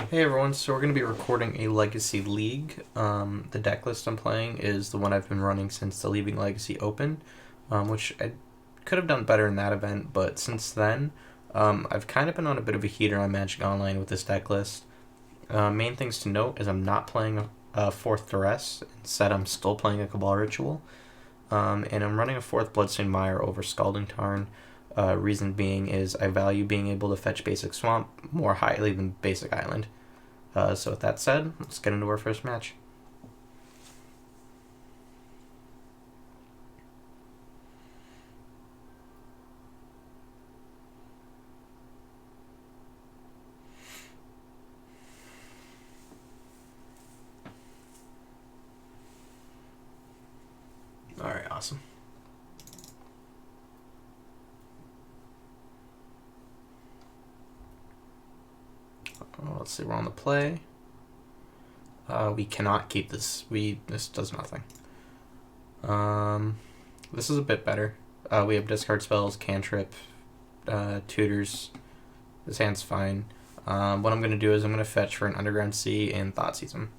Hey everyone, so we're going to be recording a Legacy League. The deck list I'm playing is the one I've been running since the Leaving Legacy Open, which I could have done better in that event, but since then, I've kind of been on a bit of a heater on Magic Online with this deck list. Main things to note is I'm not playing a fourth Duress, instead I'm still playing a Cabal Ritual, and I'm running a fourth Bloodstained Mire over Scalding Tarn. Reason being is I value being able to fetch basic Swamp more highly than basic Island. So with that said, let's get into our first match. Alright, awesome. Let's see, we're on the play. We cannot keep this. This does nothing. This is a bit better. We have discard spells, cantrip, tutors. This hand's fine. What I'm going to do is I'm going to fetch for an Underground Sea and Thoughtseize him.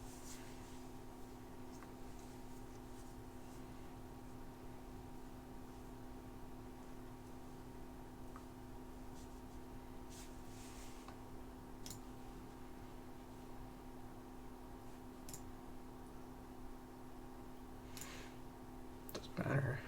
Doesn't matter.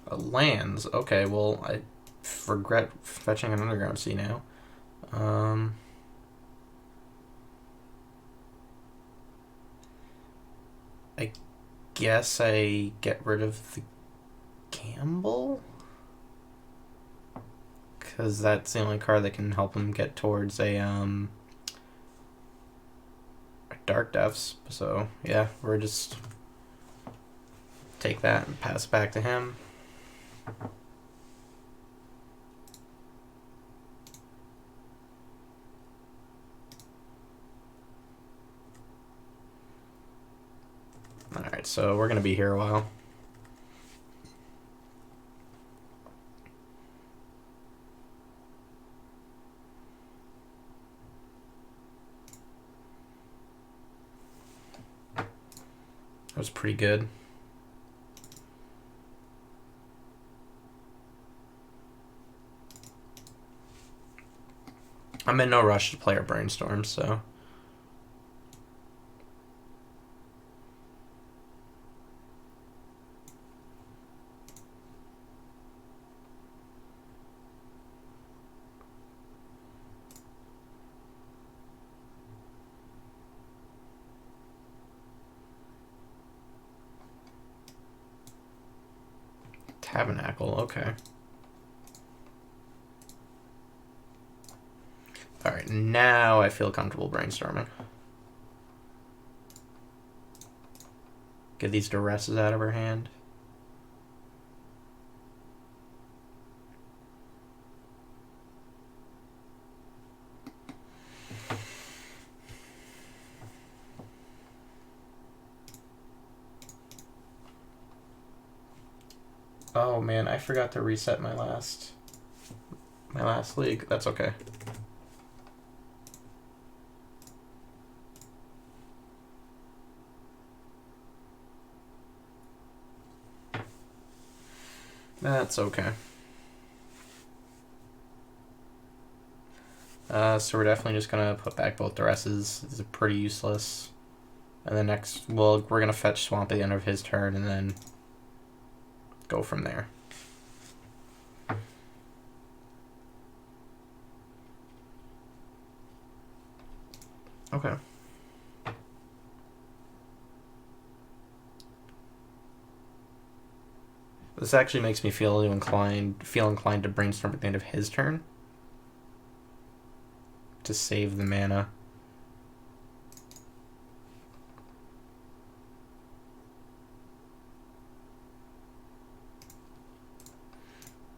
Lands. Okay, well, I regret fetching an Underground Sea now. I guess I get rid of the Gamble? Because that's the only card that can help him get towards a Dark Depths. So, yeah, we're just take that and pass it back to him. Alright, so we're going to be here a while. That was pretty good. I'm in no rush to play our Brainstorm, so... Tabernacle, okay. Alright, now I feel comfortable brainstorming. Get these Duresses out of her hand. Oh man, I forgot to reset my last league. That's okay. That's okay. So we're definitely just gonna put back both Duresses. This is pretty useless. And then next, well, we're gonna fetch Swamp at the end of his turn and then go from there. Okay. This actually makes me feel inclined to brainstorm at the end of his turn to save the mana.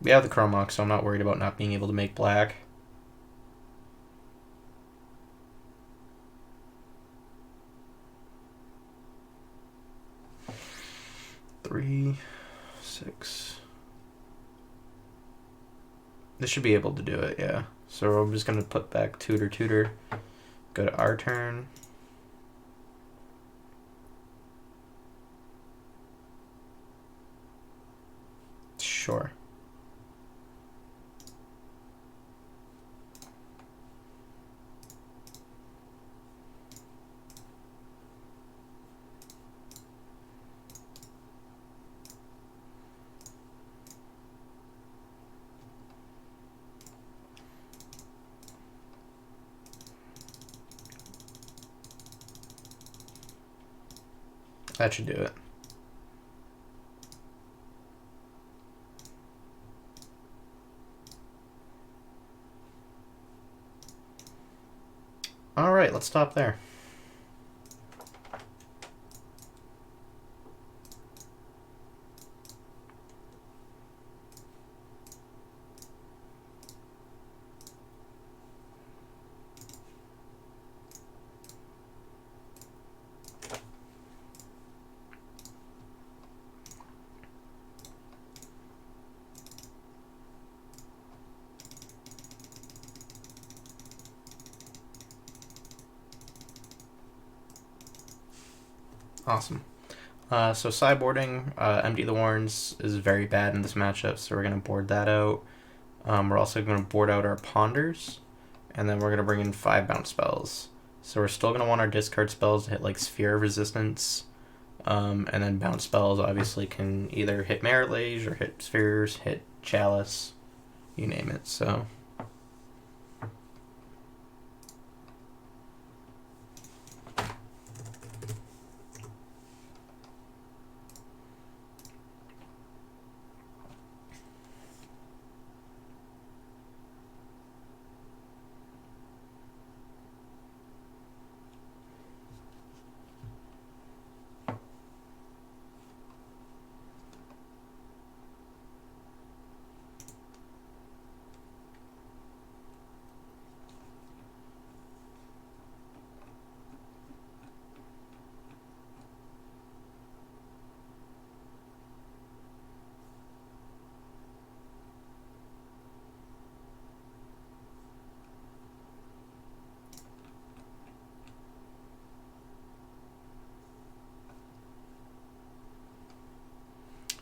We have the Chromok, so I'm not worried about not being able to make black. 3, 6. This should be able to do it, yeah. So I'm just going to put back tutor, tutor. Go to our turn. Sure. That should do it. All right, let's stop there. Awesome. So sideboarding, Empty the Warrens is very bad in this matchup, so we're going to board that out. We're also going to board out our Ponders, and then we're going to bring in 5 bounce spells. So we're still going to want our discard spells to hit like Sphere of Resistance, and then bounce spells obviously can either hit Merit Lage or hit Spheres, hit Chalice, you name it. So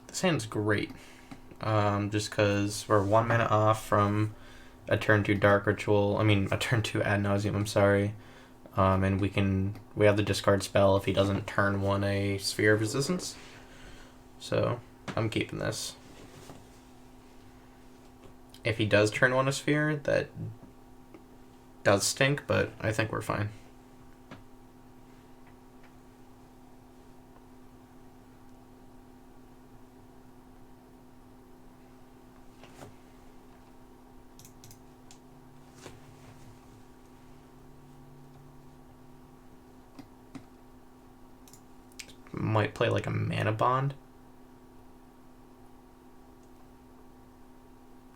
this hand's great, just because we're 1 minute off from a turn 2 Dark Ritual. A turn 2 Ad Nauseam. I'm sorry. And we have the discard spell if he doesn't turn 1 a Sphere of Resistance. So I'm keeping this. If he does turn 1 a Sphere, that does stink, but I think we're fine. Might play like a Mana Bond.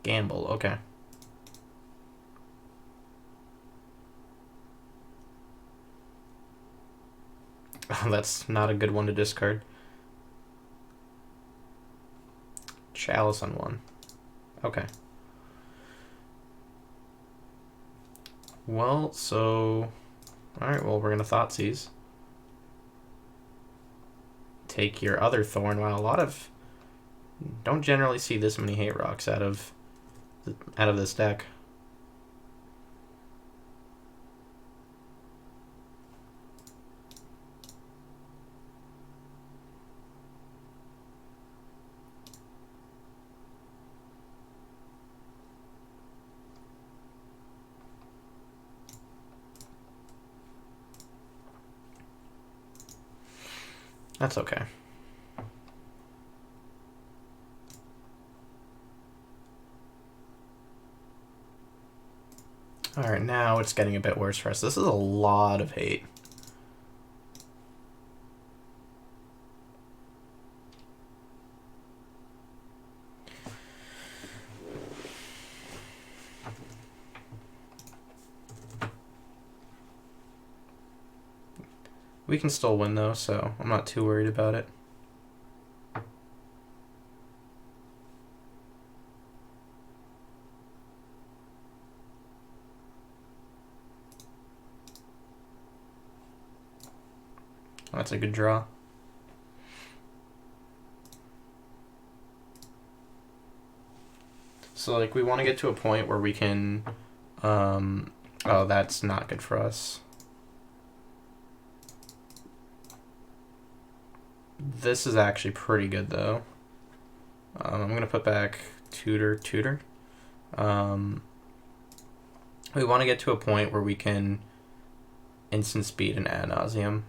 Gamble, okay. Oh, that's not a good one to discard. Chalice on 1. Okay. Well, so... Alright, well, we're gonna Thoughtseize. Take your other Thorn. Wow, a lot of... Don't generally see this many Hate Rocks out of this deck. That's okay. Alright, now it's getting a bit worse for us. This is a lot of hate. We can still win though, so I'm not too worried about it. That's a good draw. So, like, we want to get to a point where we can... oh, that's not good for us. This is actually pretty good, though. I'm going to put back tutor. We want to get to a point where we can instant speed and ad nauseam.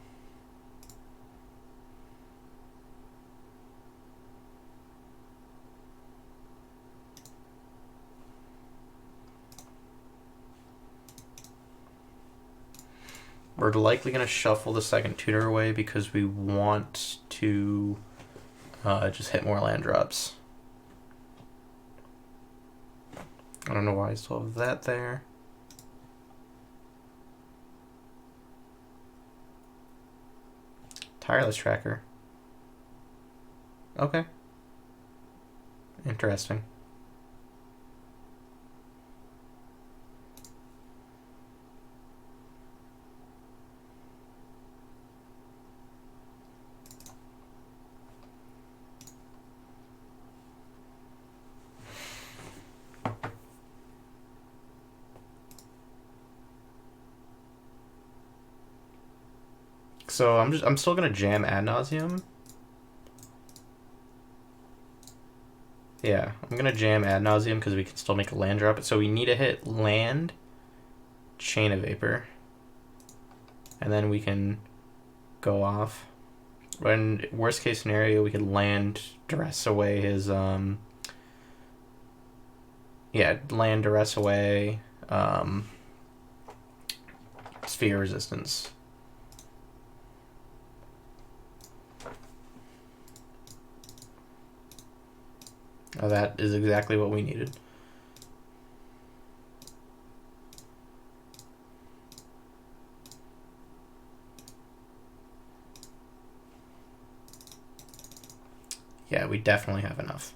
We're likely going to shuffle the second tutor away because we want to just hit more land drops. I don't know why I still have that there. Tireless tracker. Okay. Interesting. So I'm still gonna jam ad nauseum. Yeah, I'm gonna jam ad nauseum because we can still make a land drop. So we need to hit land, chain of vapor, and then we can go off. When worst case scenario, we could land duress away his land duress away sphere resistance. Oh, that is exactly what we needed. Yeah, we definitely have enough.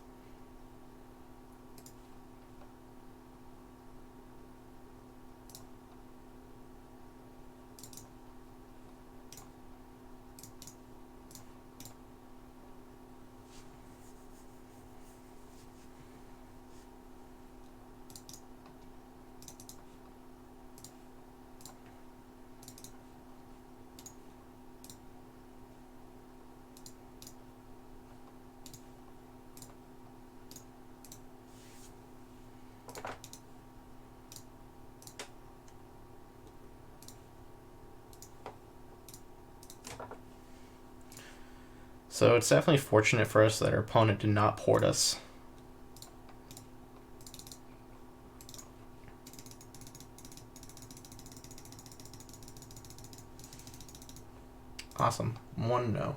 So it's definitely fortunate for us that our opponent did not port us. Awesome. 1-0.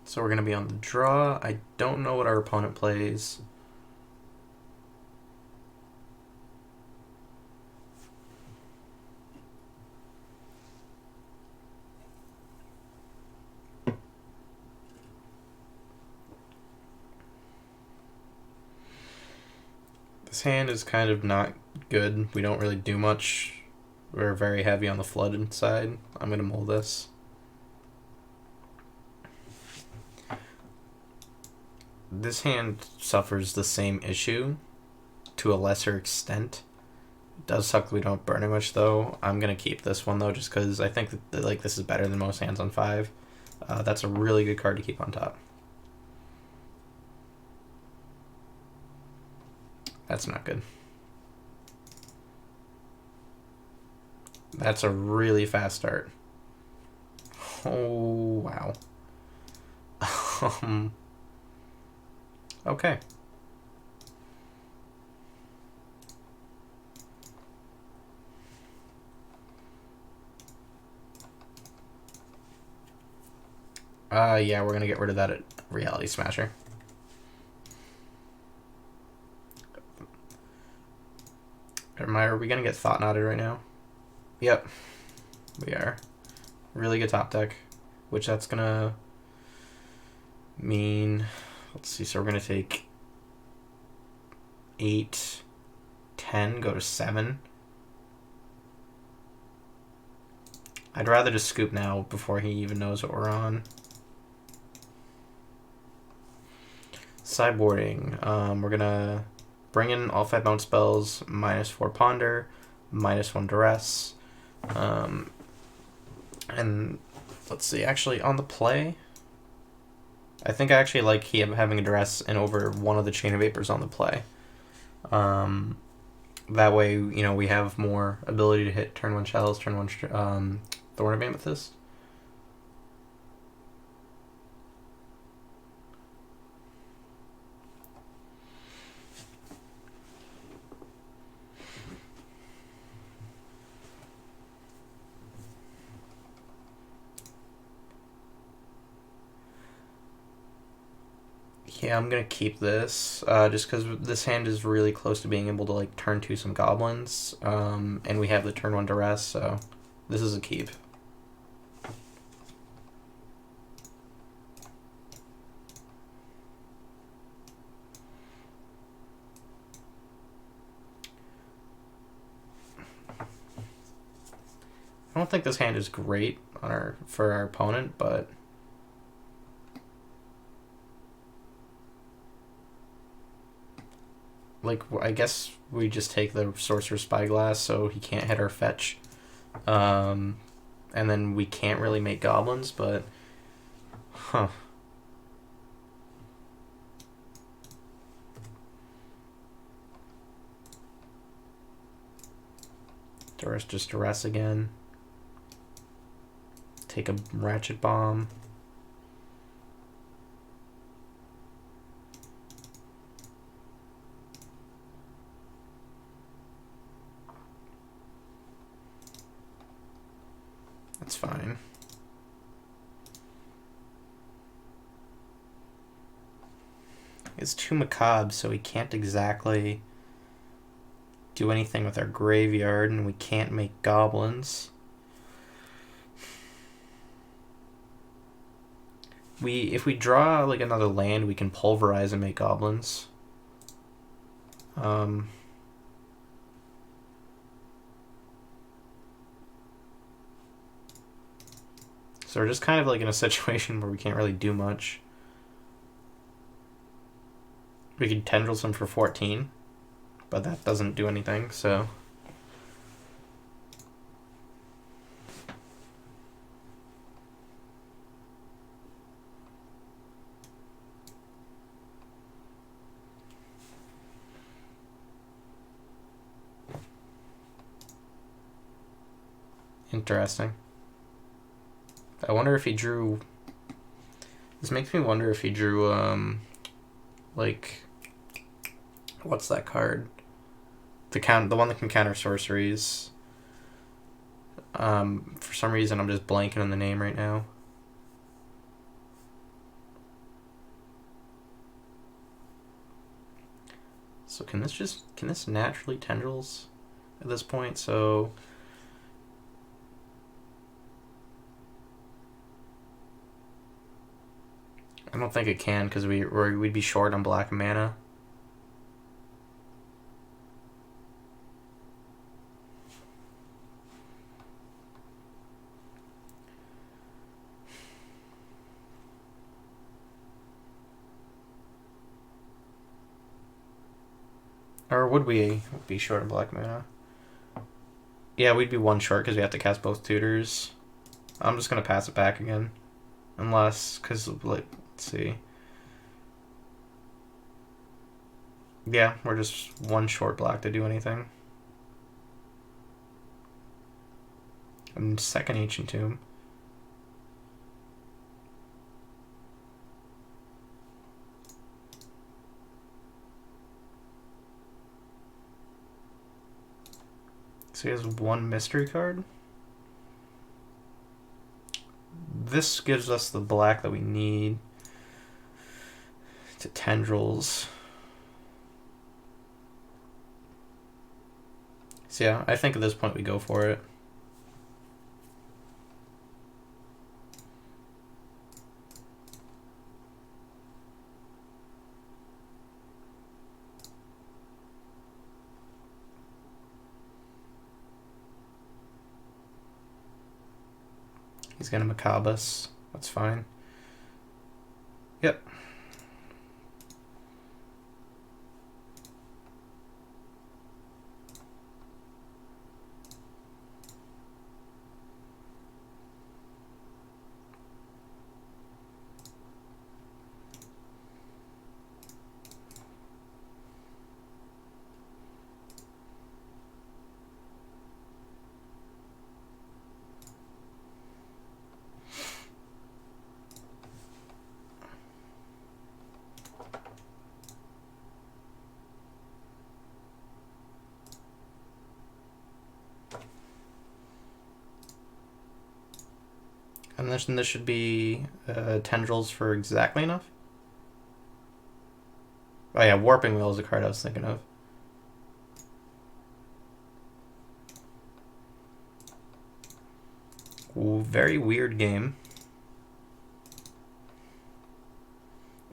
So we're going to be on the draw. I don't know what our opponent plays. This hand is kind of not good. We don't really do much. We're very heavy on the flooded side. I'm going to mull this. This hand suffers the same issue to a lesser extent. It does suck that we don't burn it much, though. I'm going to keep this one, though, just because I think that like this is better than most hands on 5. That's a really good card to keep on top. That's not good. That's a really fast start. Oh, wow. Okay. Yeah, we're gonna get rid of that Reality Smasher. Are we gonna get Thought Knotted right now? Yep, we are. Really good top deck, which that's gonna mean, let's see, so we're gonna take 8, 10, go to 7. I'd rather just scoop now before he even knows what we're on. Sideboarding. We're gonna bring in all 5 bounce spells, -4 Ponder, -1 Duress. And let's see, actually on the play, I think I actually like having a Duress and over one of the Chain of Vapors on the play. That way, you know, we have more ability to hit turn 1 Shells, turn 1 Thorn of Amethyst. Yeah, I'm gonna keep this, just because this hand is really close to being able to like turn 2 some goblins, and we have the turn 1 Duress, so this is a keep. I don't think this hand is great on for our opponent, but like, I guess we just take the Sorcerer's Spyglass so he can't hit our fetch. And then we can't really make goblins, but... Huh. Just Duress again. Take a Ratchet Bomb. That's fine. It's too macabre, so we can't exactly do anything with our graveyard, and we can't make goblins. If we draw like another land, we can pulverize and make goblins. So we're just kind of like in a situation where we can't really do much. We could Tendril some for 14, but that doesn't do anything, so... Interesting. I wonder if he drew... This makes me wonder if he drew, like... What's that card? The one that can counter sorceries. For some reason, I'm just blanking on the name right now. So can this naturally tendrils at this point? So... I don't think it can, because we'd be short on black mana. Or would we be short on black mana? Yeah, we'd be 1 short because we have to cast both tutors. I'm just going to pass it back again. Unless, because, like, let's see. Yeah, we're just 1 short black to do anything. And 2nd Ancient Tomb. So he has 1 mystery card. this gives us the black that we need to tendrils. So yeah, I think at this point we go for it. He's gonna macabre us. That's fine. Yep. And this should be tendrils for exactly enough. Oh yeah, Warping Wheel is a card I was thinking of. Ooh, very weird game.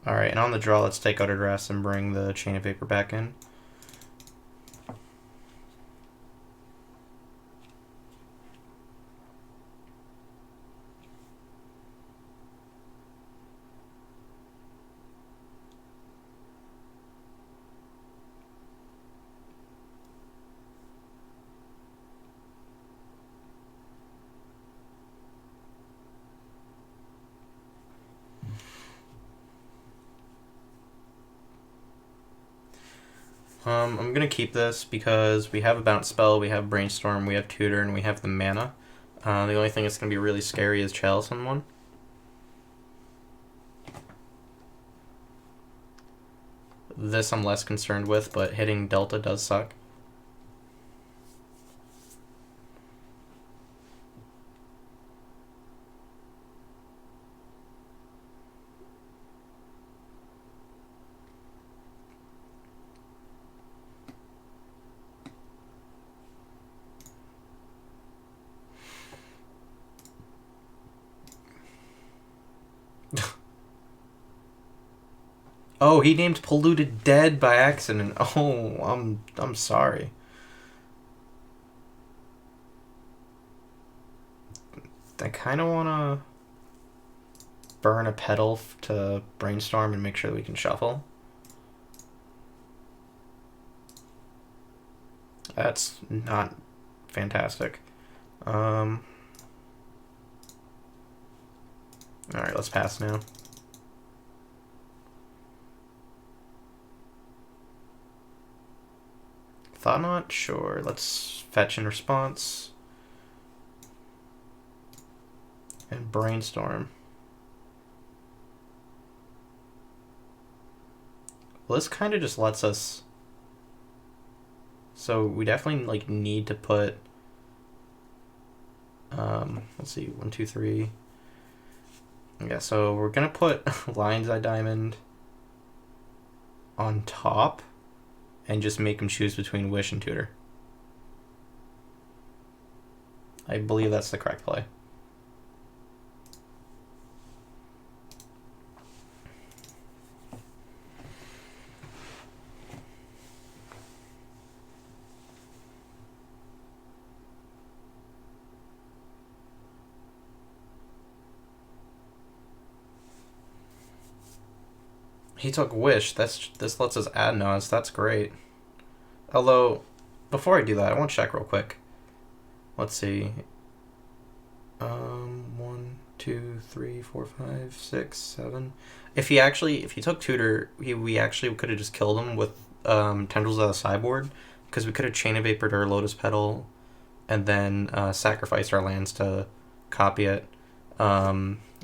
Alright, and on the draw, let's take out Address and bring the Chain of Vapor back in. I'm going to keep this because we have a Bounce Spell, we have Brainstorm, we have Tutor, and we have the mana. The only thing that's going to be really scary is Chalice on one. This I'm less concerned with, but hitting Delta does suck. Oh, he named Polluted Dead by accident. Oh, I'm sorry. I kind of want to burn a Petal to Brainstorm and make sure that we can shuffle. That's not fantastic. Alright, let's pass now. Thought not? Sure. Let's fetch in response. And Brainstorm. Well, this kind of just lets us... So we definitely like need to put... let's see, 1, 2, 3... Yeah, so we're gonna put Lion's Eye Diamond on top and just make him choose between Wish and Tutor. I believe that's the correct play. He took Wish. This lets us add Nas. That's great. Although, before I do that, I want to check real quick. Let's see. 1, 2, 3, 4, 5, 6, 7. If he took Tutor, we actually could have just killed him with Tendrils out of the sideboard, because we could have Chain of Vapored our Lotus Petal, and then sacrificed our lands to copy it.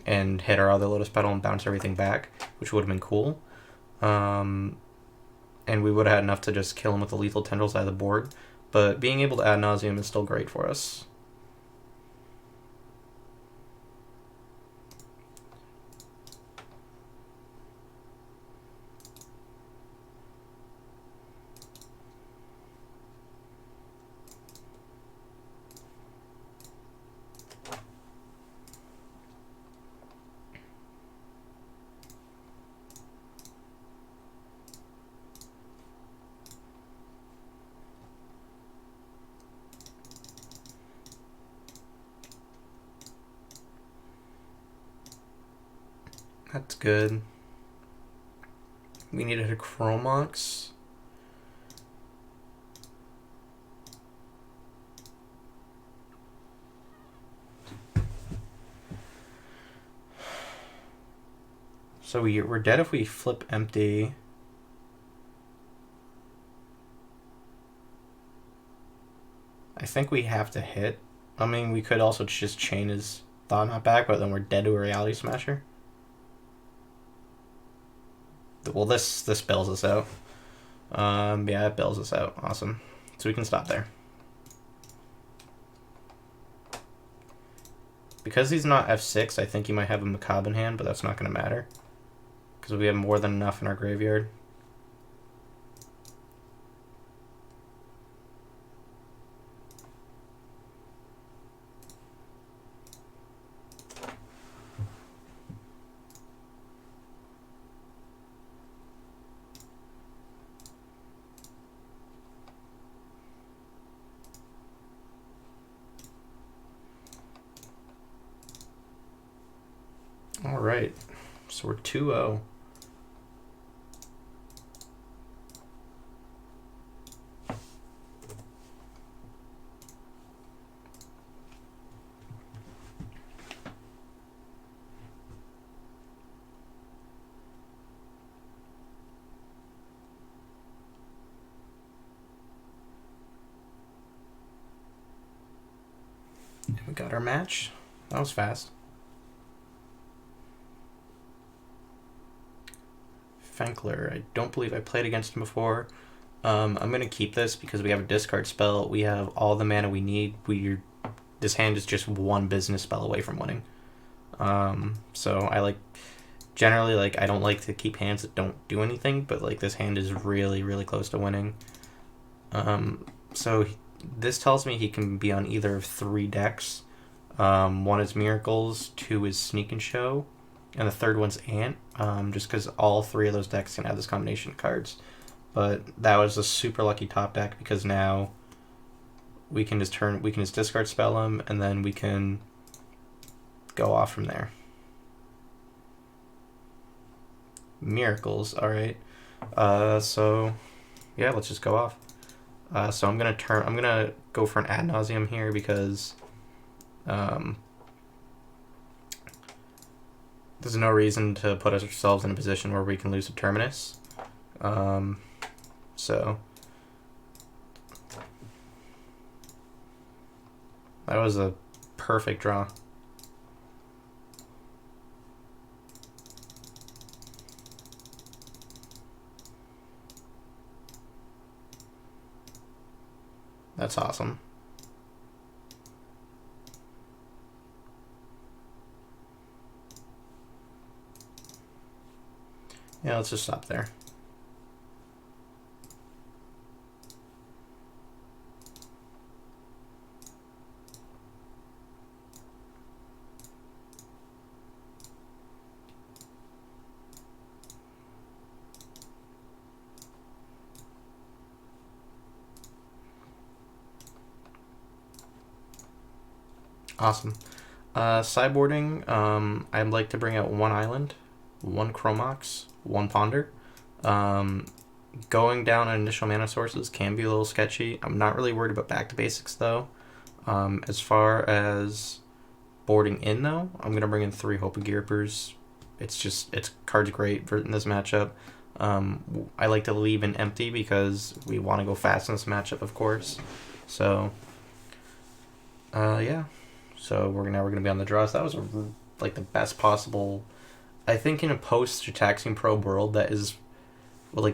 And hit our other Lotus Petal and bounce everything back, which would have been cool. And we would have had enough to just kill him with the lethal tendrils out of the board. But being able to ad nauseum is still great for us. That's good. We needed a Chromox. So we're dead if we flip empty. I think we have to hit. I mean, we could also just chain his Thought Not back, but then we're dead to a Reality Smasher. Well, this bails us out. Yeah, it bails us out. Awesome. So we can stop there. Because he's not F6, I think he might have a Macabre in hand, but that's not going to matter. Because we have more than enough in our graveyard. All right, so we're 2-0. We got our match. That was fast. Fenkler. I don't believe I played against him before. I'm going to keep this because we have a discard spell. We have all the mana we need. This hand is just one business spell away from winning. So I generally I don't like to keep hands that don't do anything, but this hand is really, really close to winning. So this tells me he can be on either of 3 decks. 1 is Miracles, 2 is Sneak and Show, and the third one's Ant, just because all 3 of those decks can have this combination of cards. But that was a super lucky top deck because now we can just discard spell him, and then we can go off from there. Miracles, all right. So yeah, let's just go off. So I'm gonna go for an ad nauseum here because there's no reason to put ourselves in a position where we can lose to Terminus. So that was a perfect draw. That's awesome. Yeah, let's just stop there. Awesome. Sideboarding, I'd like to bring out 1 island, 1 Chromox, 1 Ponder. Going down on initial mana sources can be a little sketchy. I'm not really worried about back to basics though. As far as boarding in though, I'm going to bring in 3 Hope of Gearpers. It's card's great in this matchup. I like to leave in empty because we want to go fast in this matchup, of course. So, yeah. So we're gonna be on the draws. That was the best possible. I think in a post-Taxing Probe world, that is,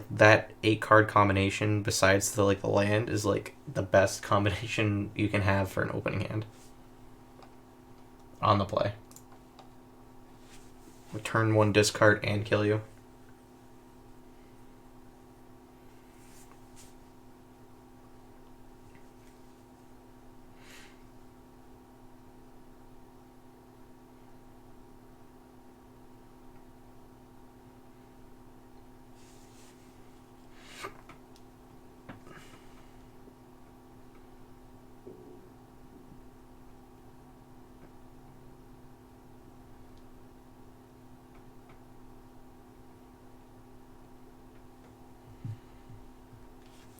that 8 card combination besides the land is the best combination you can have for an opening hand. On the play. Return 1 discard and kill you.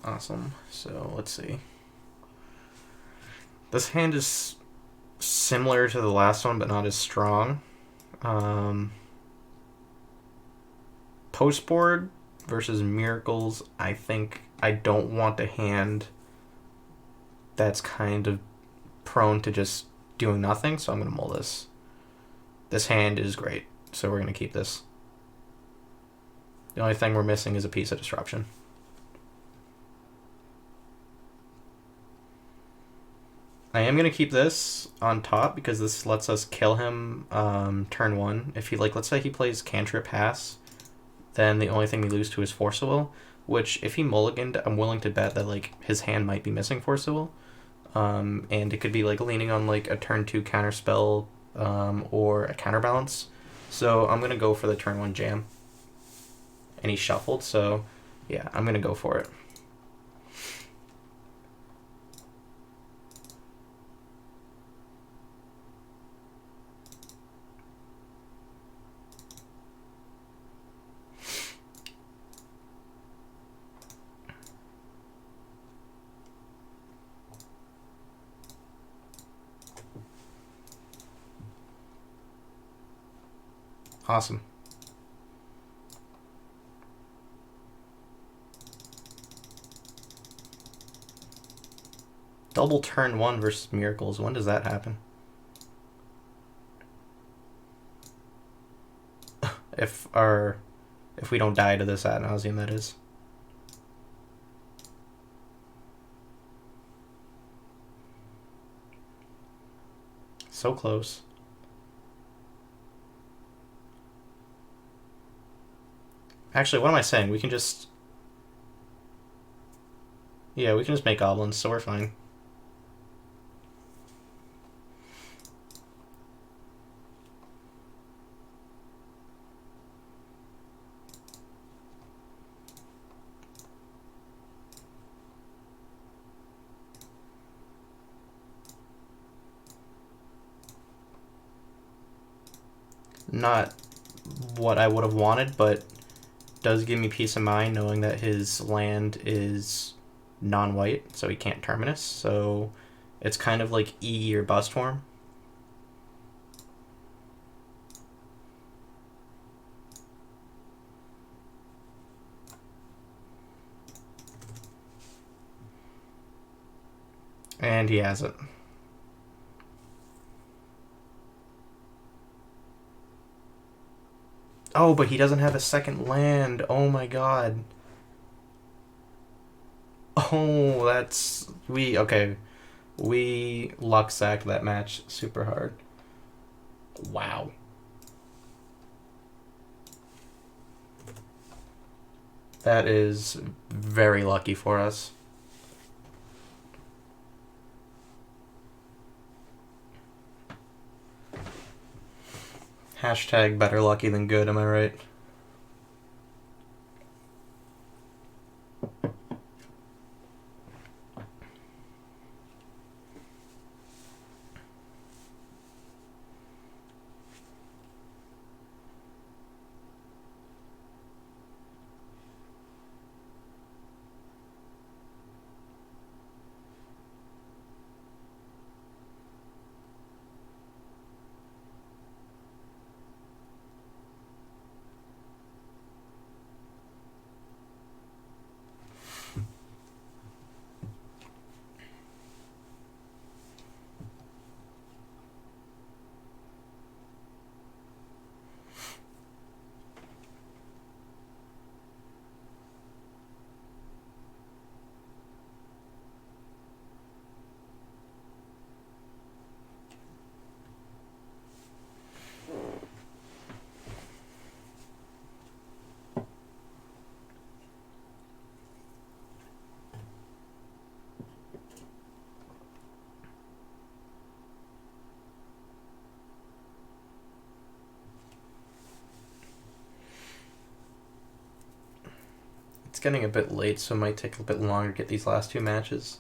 Awesome. So let's see. This hand is similar to the last one, but not as strong. Postboard versus Miracles. I think I don't want a hand that's kind of prone to just doing nothing, so I'm going to mull this. This hand is great, so we're going to keep this. The only thing we're missing is a piece of disruption. I am going to keep this on top because this lets us kill him turn 1. If he, like, let's say he plays Cantrip Pass, then the only thing we lose to is Force of Will, which if he mulliganed, I'm willing to bet that, like, his hand might be missing Force of Will. And it could be, like, leaning on, like, a turn 2 counterspell or a counterbalance. So I'm going to go for the turn 1 jam. And he shuffled, so yeah, I'm going to go for it. Awesome. Double turn 1 versus Miracles. When does that happen? if we don't die to this ad nauseum, that is. So close. Actually, what am I saying? We can just... Yeah, we can just make goblins, so we're fine. Not what I would have wanted, but does give me peace of mind knowing that his land is non-white, so he can't Terminus. So it's kind of like E or bust form. And he has it. Oh, but he doesn't have a second land. Oh my god. Oh, that's... Okay. We luck sacked that match super hard. Wow. That is very lucky for us. Hashtag better lucky than good, am I right? It's getting a bit late, so it might take a bit longer to get these last 2 matches.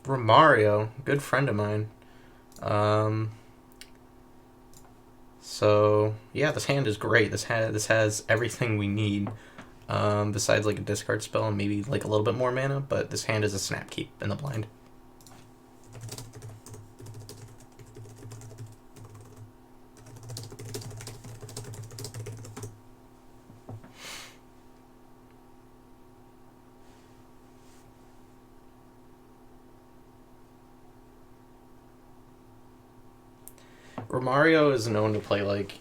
Romario, good friend of mine. So yeah, this hand is great. This has everything we need. Besides like a discard spell and maybe like a little bit more mana, but this hand is a snap keep in the blind. Romario is known to play like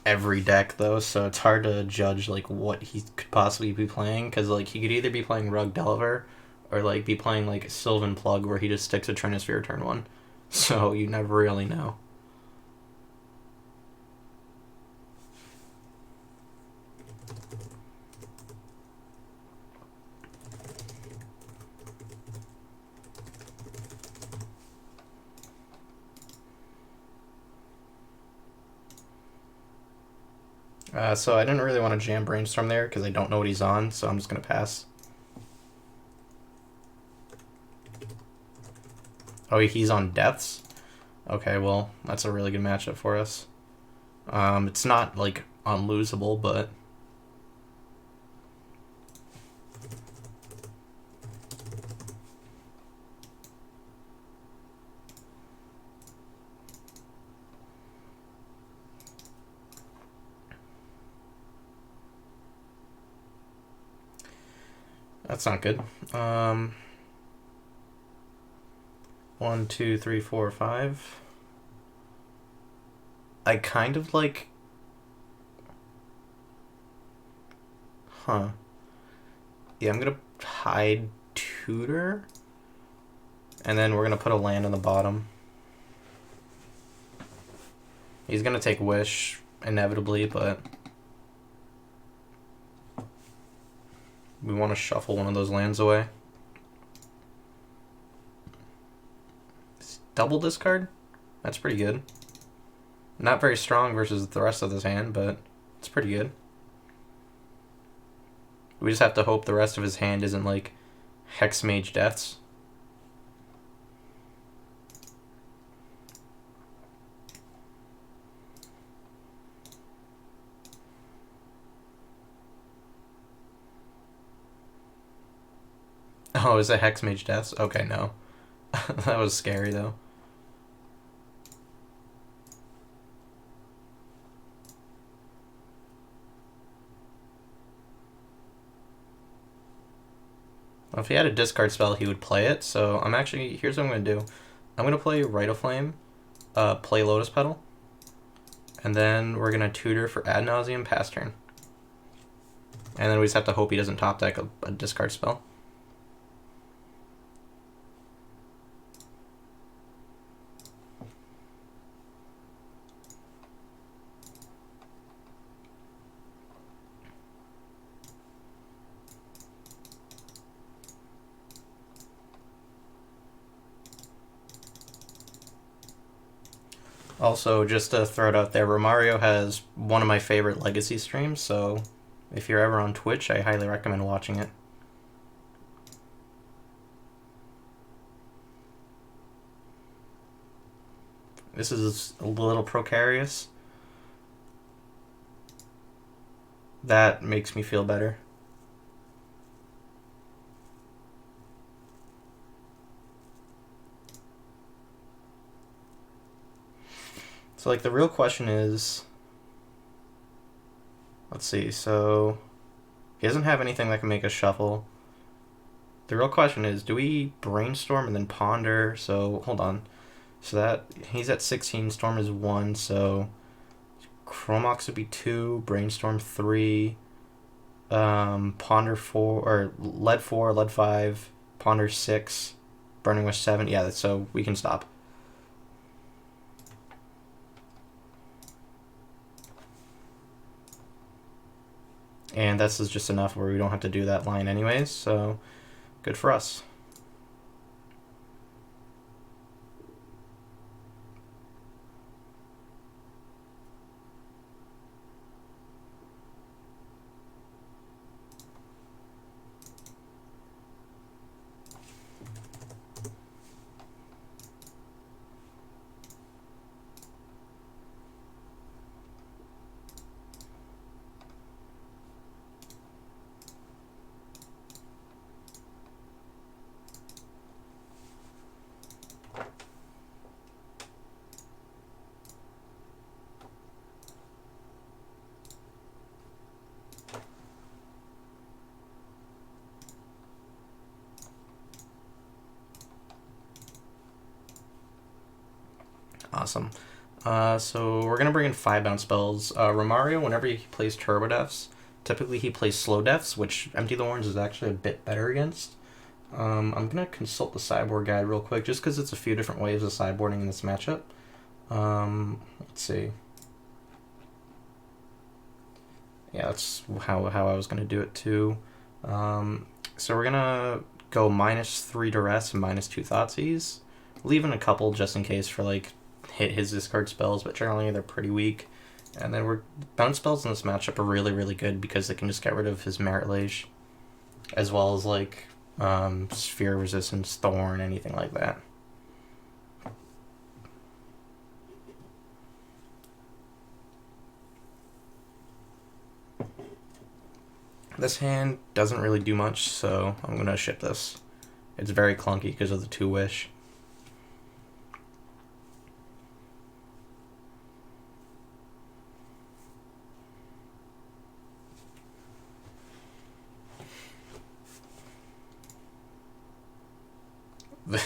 every deck though, so it's hard to judge like what he could possibly be playing because like he could either be playing Rug Delver or like be playing like Sylvan Plug where he just sticks a Trinisphere turn one. So you never really know. So I didn't really want to jam Brainstorm there because I don't know what he's on, so I'm just going to pass. Oh, he's on Deaths? Okay, well, that's a really good matchup for us. It's not, like, unlosable, but... That's not good. 1, 2, 3, 4, 5. I kind of like... Huh. Yeah, I'm gonna hide Tutor. And then we're gonna put a land on the bottom. He's gonna take Wish, inevitably, but... we want to shuffle one of those lands away. Double discard? That's pretty good. Not very strong versus the rest of this hand, but it's pretty good. We just have to hope the rest of his hand isn't like Hexmage Deaths. Oh, is it Hexmage Deaths? Okay, no. That was scary, though. Well, if he had a discard spell, he would play it, so I'm actually... here's what I'm going to do. I'm going to play Rite of Flame, play Lotus Petal, and then we're going to Tutor for Ad Nauseam, pass turn. And then we just have to hope he doesn't top deck a discard spell. Also, just to throw it out there, Romario has one of my favorite Legacy streams, so if you're ever on Twitch, I highly recommend watching it. This is a little precarious. That makes me feel better. So, like, the real question is... let's see, so... he doesn't have anything that can make us shuffle. The real question is, do we Brainstorm and then Ponder? So, hold on. So that... he's at 16, Storm is 1, so... Chromox would be 2, Brainstorm 3... Ponder 4, or Lead 4, Lead 5, Ponder 6, Burning Wish 7. Yeah, so we can stop. And this is just enough where we don't have to do that line anyways, so good for us. Awesome. So we're gonna bring in 5 bounce spells. Romario, whenever he plays Turbo Deaths, typically he plays Slow Deaths, which Empty the Horns is actually a bit better against. I'm gonna consult the sideboard guide real quick, just because it's a few different ways of sideboarding in this matchup. Let's see. Yeah, that's how I was gonna do it too. So we're gonna go -3 Duress and -2 Thoughtseize, leaving a couple just in case for like hit his discard spells, but generally they're pretty weak. And then bounce spells in this matchup are really, really good because they can just get rid of his Merit Lage, as well as like Sphere Resistance, Thorn, anything like that. This hand doesn't really do much, so I'm gonna ship this. It's very clunky because of the 2-wish.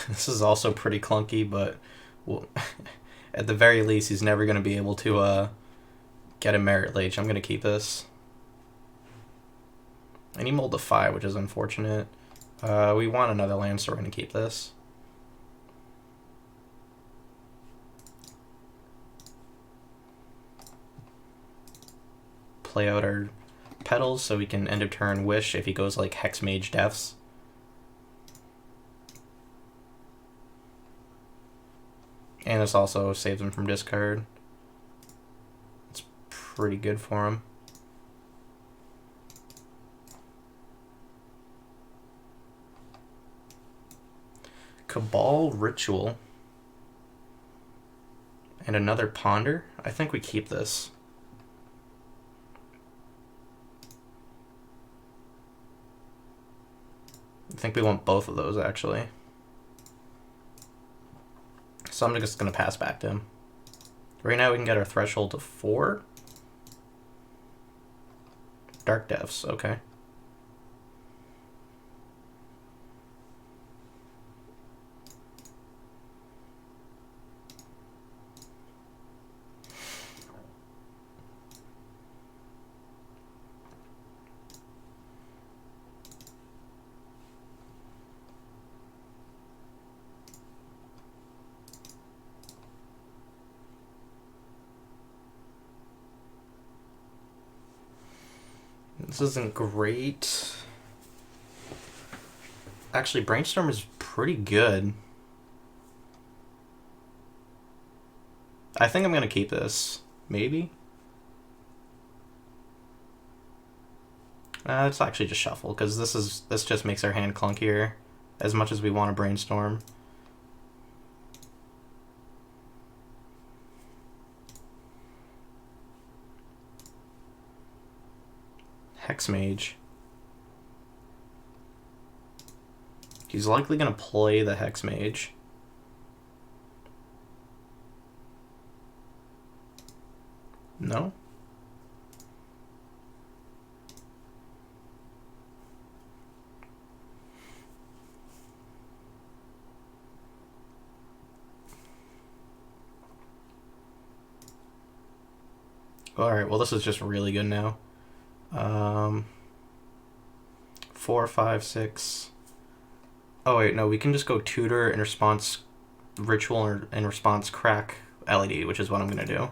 This is also pretty clunky, but well, at the very least, he's never going to be able to get a Merit Lage. I'm going to keep this. And he mulled a 5, which is unfortunate. We want another land, so we're going to keep this. Play out our petals so we can end of turn wish if he goes like Hex Mage Deaths. And this also saves him from discard. It's pretty good for him. Cabal Ritual. And another Ponder. I think we keep this. I think we want both of those, actually. So I'm just going to pass back to him. Right now we can get our threshold to 4. Dark Depths, okay. This isn't great. Actually, Brainstorm is pretty good. I think I'm going to keep this. Maybe? Let's actually just shuffle, because this just makes our hand clunkier, as much as we want to Brainstorm. Hex Mage. He's likely going to play the Hex Mage. No? Alright, well this is just really good now. 4, 5, 6. Oh wait, no, we can just go Tutor in response Ritual or in response Crack LED, which is what I'm gonna do.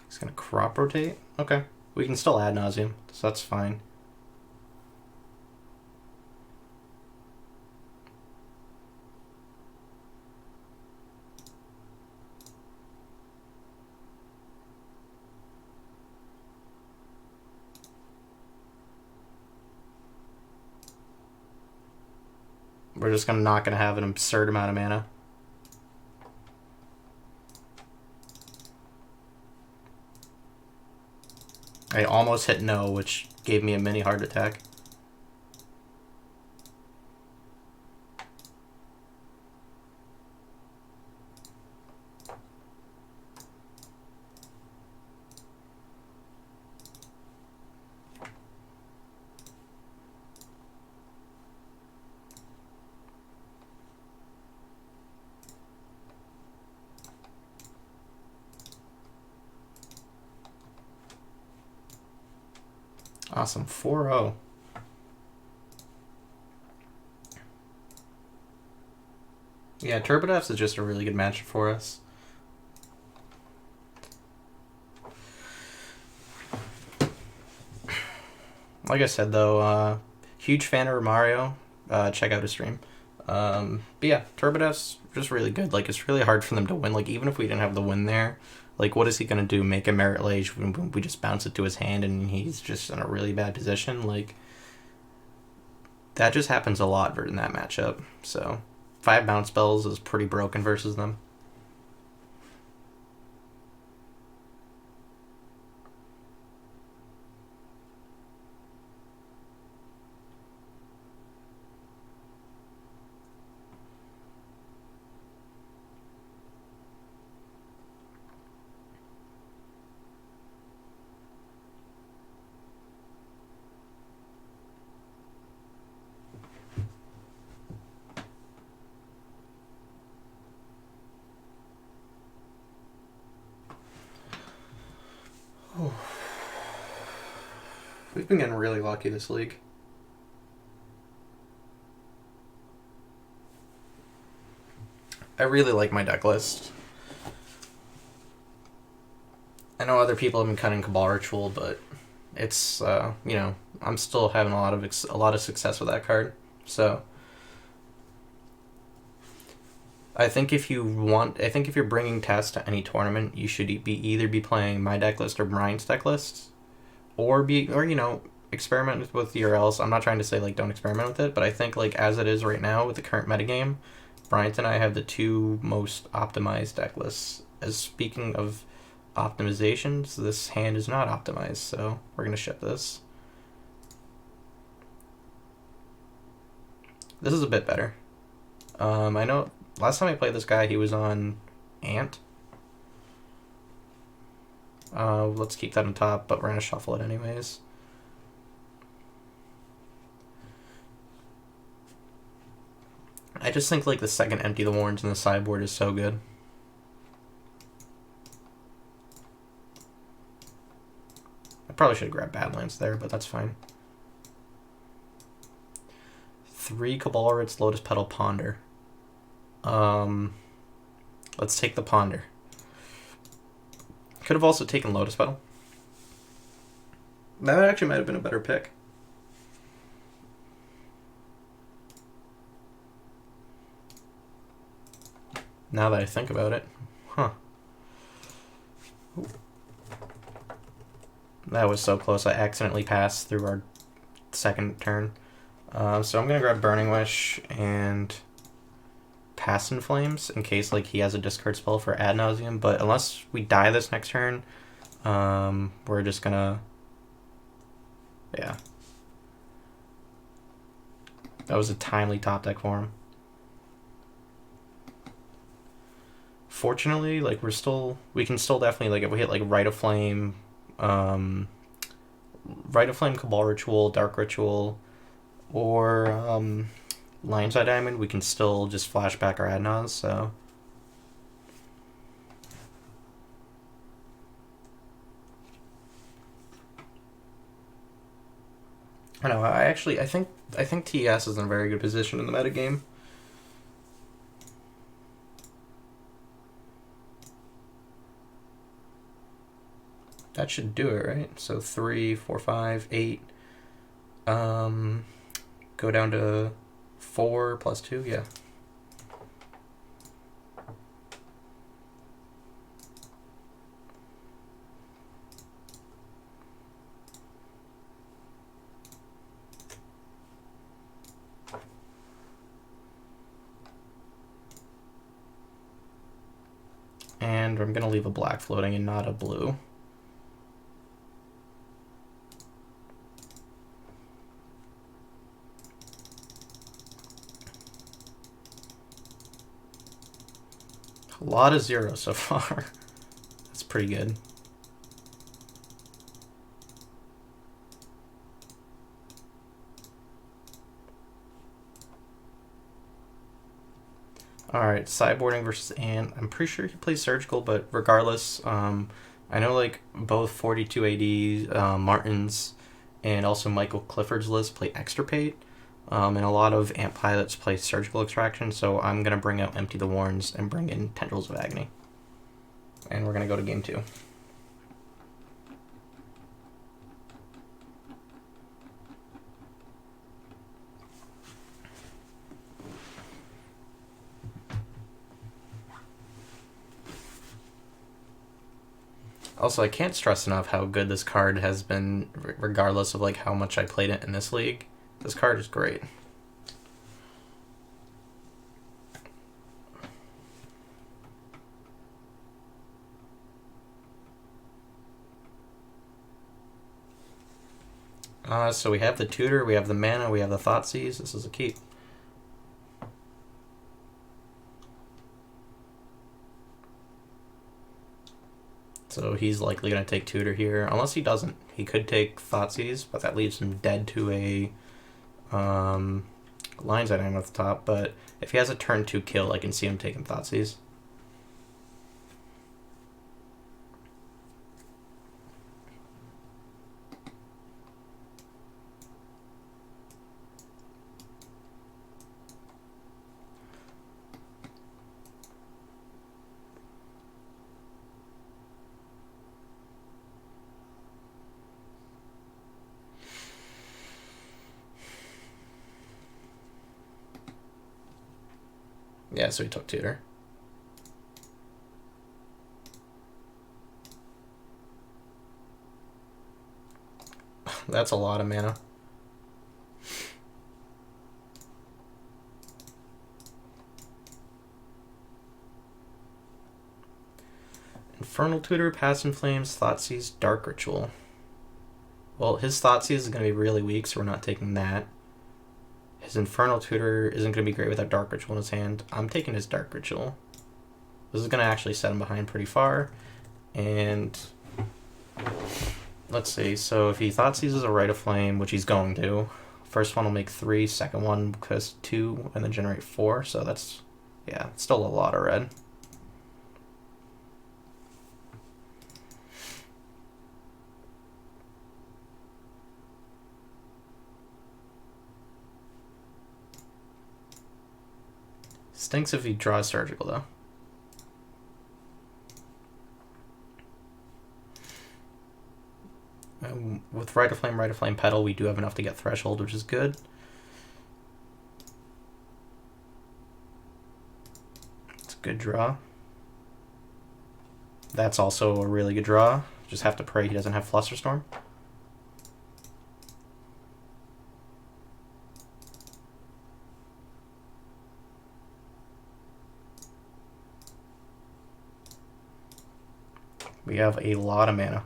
He's gonna Crop Rotate? Okay. We can still Ad Nauseam, so that's fine. We're just not gonna have an absurd amount of mana. I almost hit no, which gave me a mini heart attack. Awesome, 4-0. Yeah, Turbodefs is just a really good matchup for us. Like I said, though, huge fan of Mario. Check out his stream. But yeah, Turbodef's just really good. Like, it's really hard for them to win. Like, even if we didn't have the win there, like, what is he going to do? Make a Merit Lage when we just bounce it to his hand and he's just in a really bad position? Like, that just happens a lot in that matchup. So, 5 bounce spells is pretty broken versus them. We've been getting really lucky this league. I really like my deck list. I know other people have been cutting Cabal Ritual, but it's you know, I'm still having a lot of success with that card. So I think if you're bringing Test to any tournament, you should either be playing my deck list or Brian's deck list, or you know, experiment with URLs. I'm not trying to say like don't experiment with it, but I think like as it is right now with the current metagame, Brian and I have the 2 most optimized deck lists. As speaking of optimizations, this hand is not optimized, so we're gonna ship this. This is a bit better. I know last time I played this guy, he was on Ant. Let's keep that on top, but we're gonna shuffle it anyways. I just think like the second Empty the Warrens in the sideboard is so good. I probably should have grabbed Badlands there, but that's fine. 3 Cabal Rits, Lotus Petal, Ponder. Let's take the Ponder. Could have also taken Lotus Petal. That actually might have been a better pick. Now that I think about it. Huh. Ooh. That was so close. I accidentally passed through our second turn. So I'm going to grab Burning Wish and Pass in Flames in case like he has a discard spell for Ad Nauseam. But unless we die this next turn, we're just going to... Yeah. That was a timely top deck for him. Fortunately, like we can still definitely, like if we hit like Rite of Flame, Cabal Ritual, Dark Ritual, or Lion's Eye Diamond, we can still just flashback our Adnaz, so. I know, I think TS is in a very good position in the metagame. That should do it, right? So 3, 4, 5, 8. Go down to 4 plus 2, yeah. hand. I'm going to leave a black floating and not a blue. A lot of zeros so far. That's pretty good. Alright, sideboarding versus Ant. I'm pretty sure he plays surgical, but regardless, I know like both 42 AD, Martins, and also Michael Clifford's list play extirpate, and a lot of Ant pilots play surgical extraction, so I'm going to bring out Empty the Warrens and bring in Tendrils of Agony. And we're going to go to game 2. Also, I can't stress enough how good this card has been, regardless of like how much I played it in this league. This card is great. So we have the Tutor, we have the Mana, we have the Thoughtseize. This is a keep. So he's likely going to take Tutor here, unless he doesn't. He could take Thoughtseize, but that leaves him dead to a Lion's Eye at the top. But if he has a turn 2 kill, I can see him taking Thoughtseize. Yeah, so he took Tutor. That's a lot of mana. Infernal Tutor, Pass in Flames, Thoughtseize, Dark Ritual. Well, his Thoughtseize is going to be really weak, so we're not taking that. His Infernal Tutor isn't going to be great without Dark Ritual in his hand. I'm taking his Dark Ritual. This is going to actually set him behind pretty far. And let's see. So if he Thoughtseizes a Rite of Flame, which he's going to, first one will make 3, second one costs 2, and then generate 4. So that's, yeah, still a lot of red. Stinks if he draws Surgical, though. With Rite of Flame, Petal, we do have enough to get Threshold, which is good. It's a good draw. That's also a really good draw. Just have to pray he doesn't have Flusterstorm. We have a lot of mana.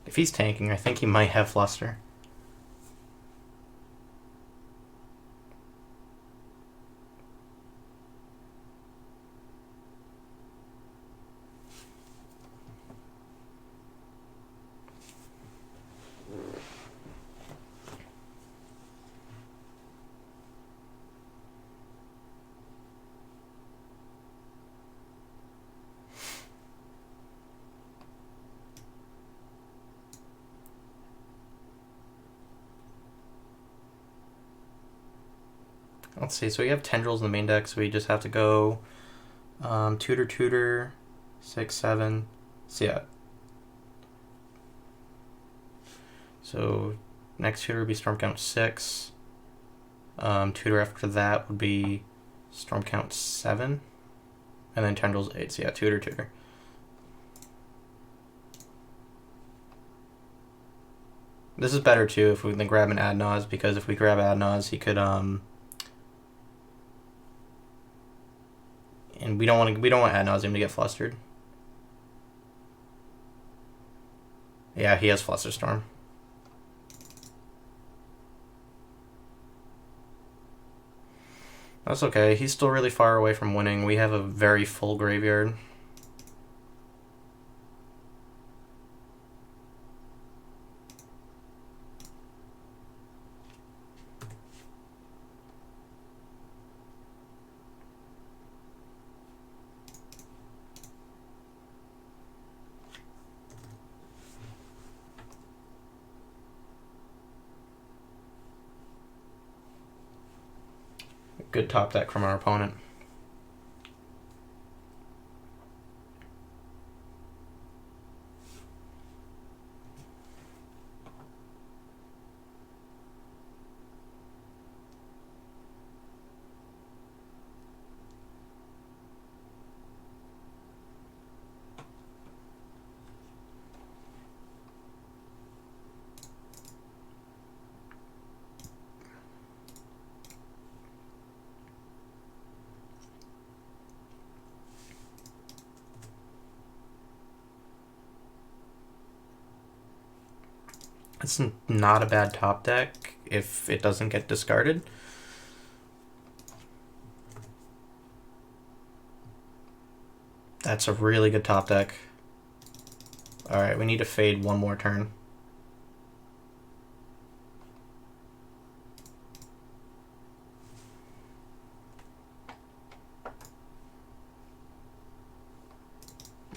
If he's tanking, I think he might have Fluster. Let's see, so we have Tendrils in the main deck, so we just have to go Tutor, 6, 7, so yeah. So next Tutor would be Storm Count 6, Tutor after that would be Storm Count 7. And then Tendrils 8. So yeah, Tutor, Tutor. This is better too if we then grab an Adnaz, because if we grab Adnaz, he could and we don't want Adnaz to get flustered. Yeah, he has Flusterstorm. That's okay. He's still really far away from winning. We have a very full graveyard. Good top deck from our opponent. It's not a bad top deck if it doesn't get discarded. That's a really good top deck. Alright, we need to fade one more turn.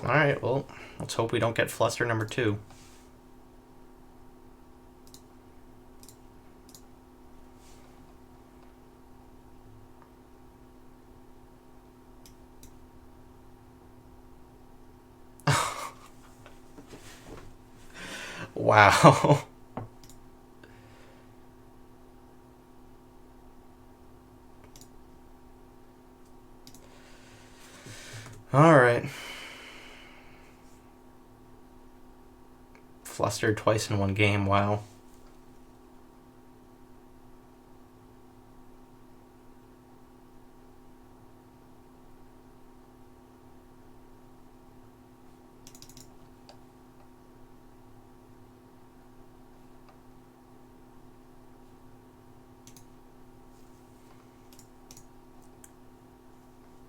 Alright, well, let's hope we don't get fluster number 2. Wow. Alright. Flustered twice in one game, wow.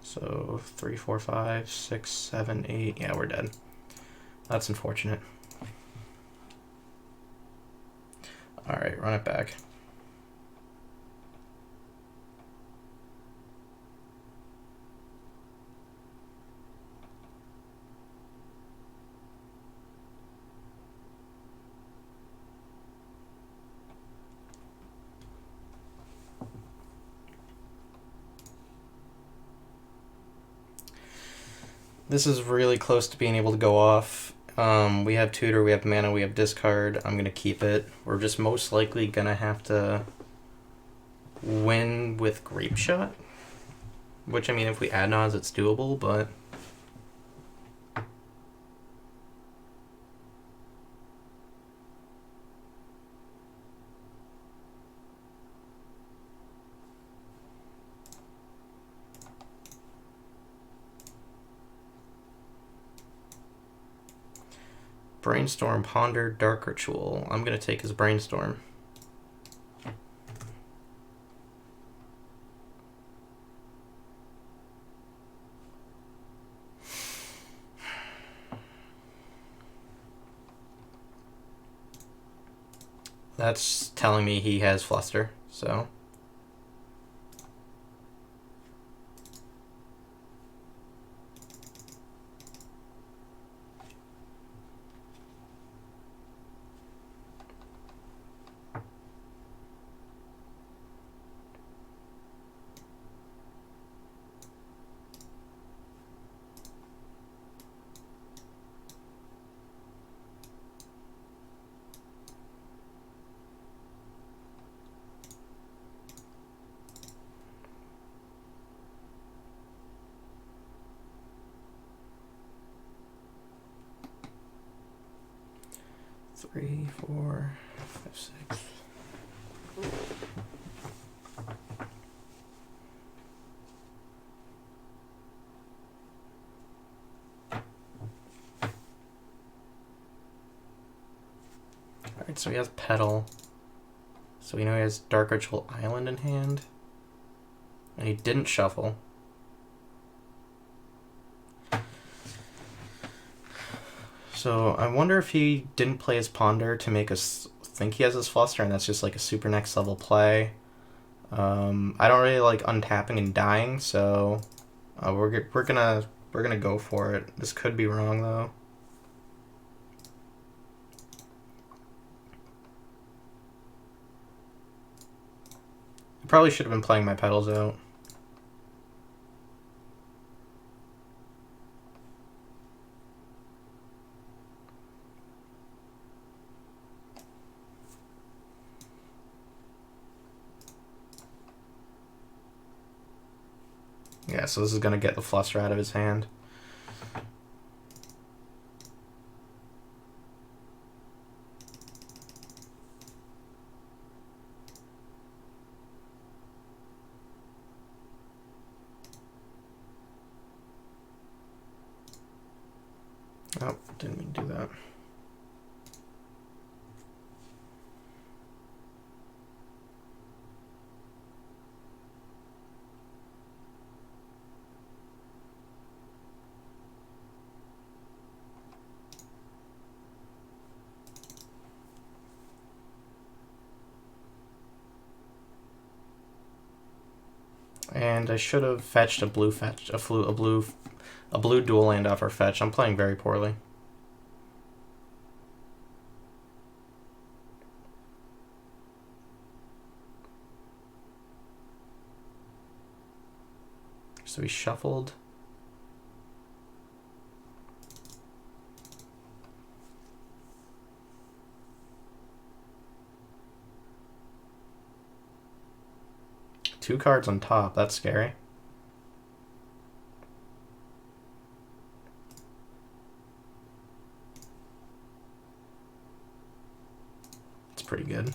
So 3, 4, 5, 6, 7, 8. Yeah, we're dead. That's unfortunate. Alright, run it back. This is really close to being able to go off. We have Tutor, we have mana, we have Discard. I'm going to keep it. We're just most likely going to have to win with Grape Shot. Which, I mean, if we add Nas, it's doable, but... Brainstorm, Ponder, Dark Ritual. I'm going to take his Brainstorm. That's telling me he has Fluster, so... 3, 4, 5, 6. Alright, so he has Petal. So we know he has Dark Ritual Island in hand. And he didn't shuffle. So I wonder if he didn't play his Ponder to make us think he has his Fluster, and that's just like a super next level play. I don't really like untapping and dying, so we're gonna go for it. This could be wrong though. I probably should have been playing my Petals out. Yeah, so this is going to get the Fluster out of his hand. Oh, didn't mean to do that. And I should have fetched a blue dual land off our fetch. I'm playing very poorly. So he shuffled. Two cards on top, that's scary. It's pretty good.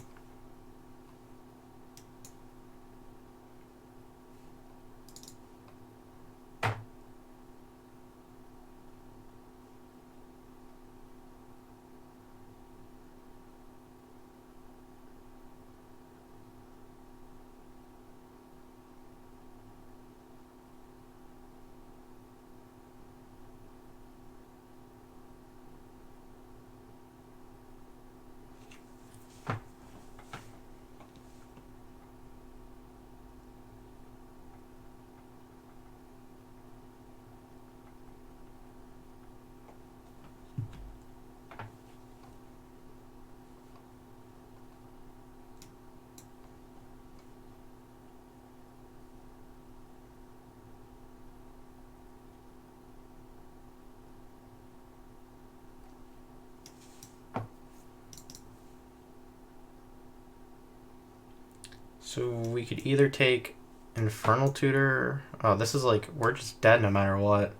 So we could either take Infernal Tutor. Oh, this is like, we're just dead no matter what.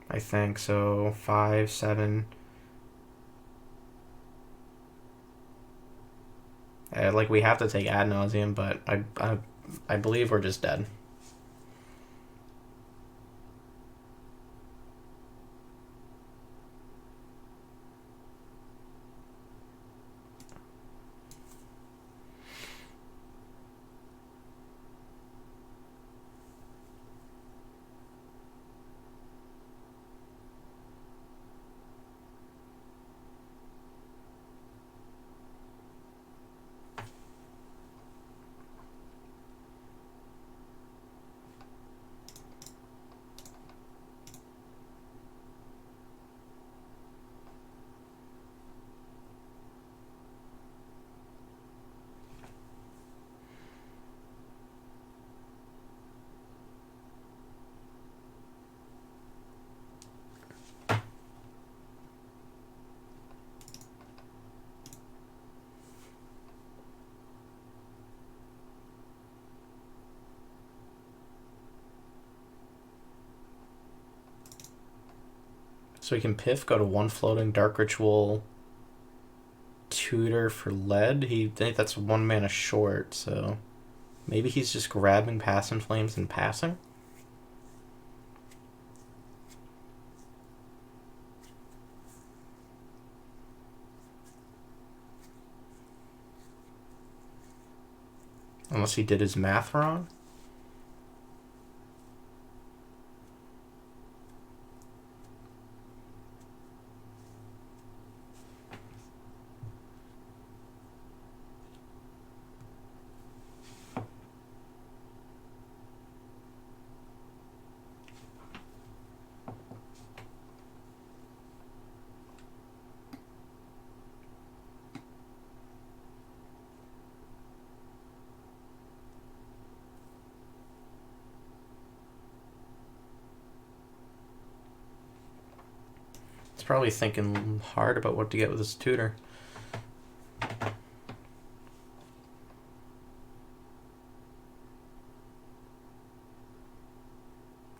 I think so. 5, 7. Like we have to take Ad Nauseam, but I believe we're just dead. So we can Piff, go to one floating, Dark Ritual, tutor for lead. That's 1 mana short, so maybe he's just grabbing Pass in Flames and passing. Unless he did his math wrong. Probably thinking hard about what to get with his tutor. So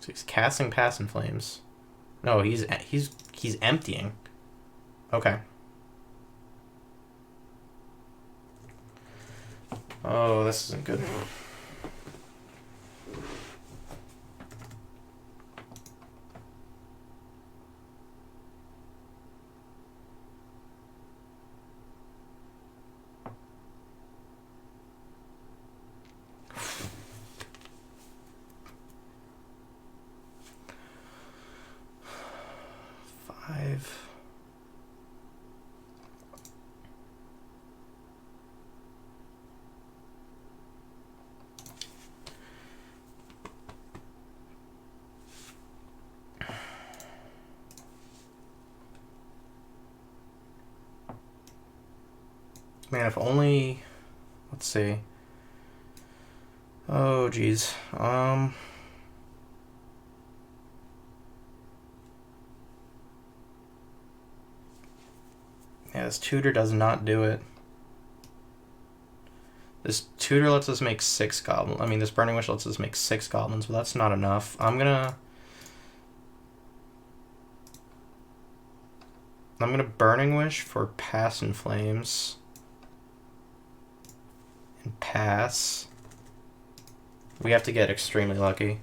he's casting Pass in Flames. No, he's emptying. Okay. Oh, this isn't good. Man, if only... Let's see. Oh, geez. Yeah, this tutor does not do it. This tutor lets us make 6 goblins. I mean, this Burning Wish lets us make 6 goblins, but that's not enough. I'm gonna Burning Wish for Pass in Flames. And pass. We have to get extremely lucky.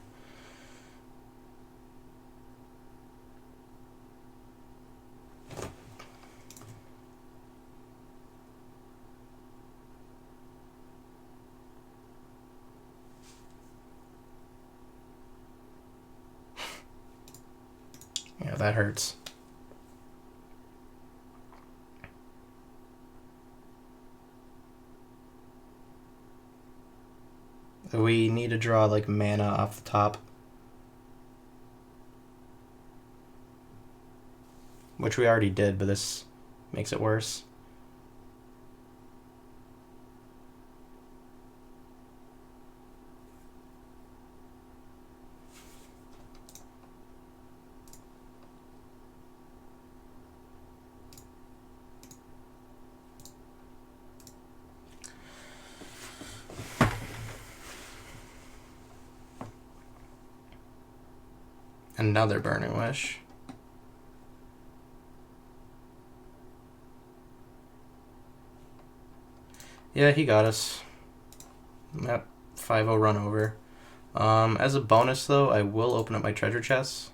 Yeah, that hurts. We need to draw like mana off the top. Which we already did, but this makes it worse. Another Burning Wish. Yeah, he got us. Yep, 5-0 run over. As a bonus, though, I will open up my treasure chests.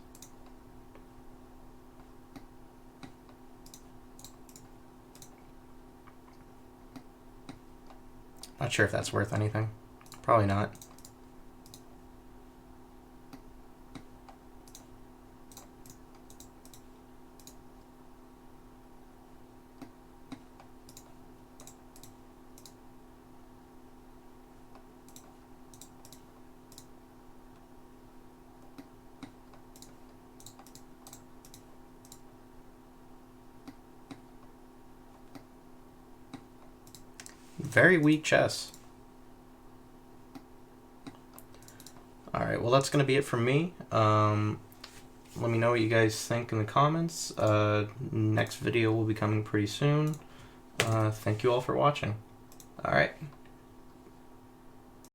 Not sure if that's worth anything. Probably not. Very weak chess. Alright, well that's going to be it from me. Let me know what you guys think in the comments. Next video will be coming pretty soon. Thank you all for watching. Alright.